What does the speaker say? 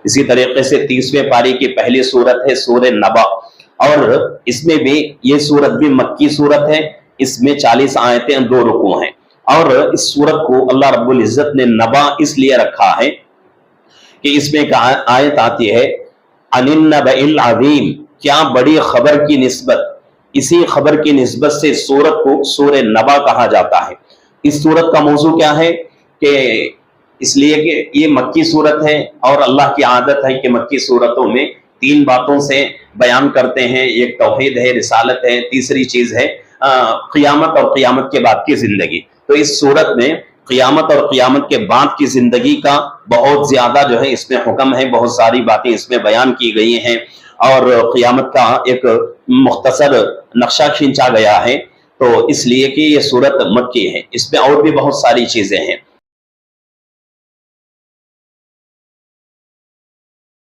اسی طریقے سے 30ویں پاری کی پہلی صورت ہے سورہ نبا، اور اس میں بھی یہ صورت بھی مکی صورت ہے، اس میں 40 آیتیں 2 رکوع ہیں، اور اس صورت کو اللہ رب العزت نے نبا اس لیے رکھا ہے کہ اس میں ایک آیت آتی ہے عن النبأ العظیم، کیا بڑی خبر کی نسبت، اسی خبر کی نسبت سے سورت کو سورہ نبا کہا جاتا ہے۔ اس سورت کا موضوع کیا ہے کہ اس لیے کہ یہ مکی صورت ہے، اور اللہ کی عادت ہے کہ مکی صورتوں میں 3 باتوں سے بیان کرتے ہیں، ایک توحید ہے، رسالت ہے، تیسری چیز ہے قیامت اور قیامت کے بعد کی زندگی۔ تو اس صورت میں قیامت اور قیامت کے بعد کی زندگی کا بہت زیادہ جو ہے اس میں حکم ہے، بہت ساری باتیں اس میں بیان کی گئی ہیں، اور قیامت کا ایک مختصر نقشہ کھینچا گیا ہے، تو اس لیے کہ یہ صورت مکی ہے۔ اس میں اور بھی بہت ساری چیزیں ہیں۔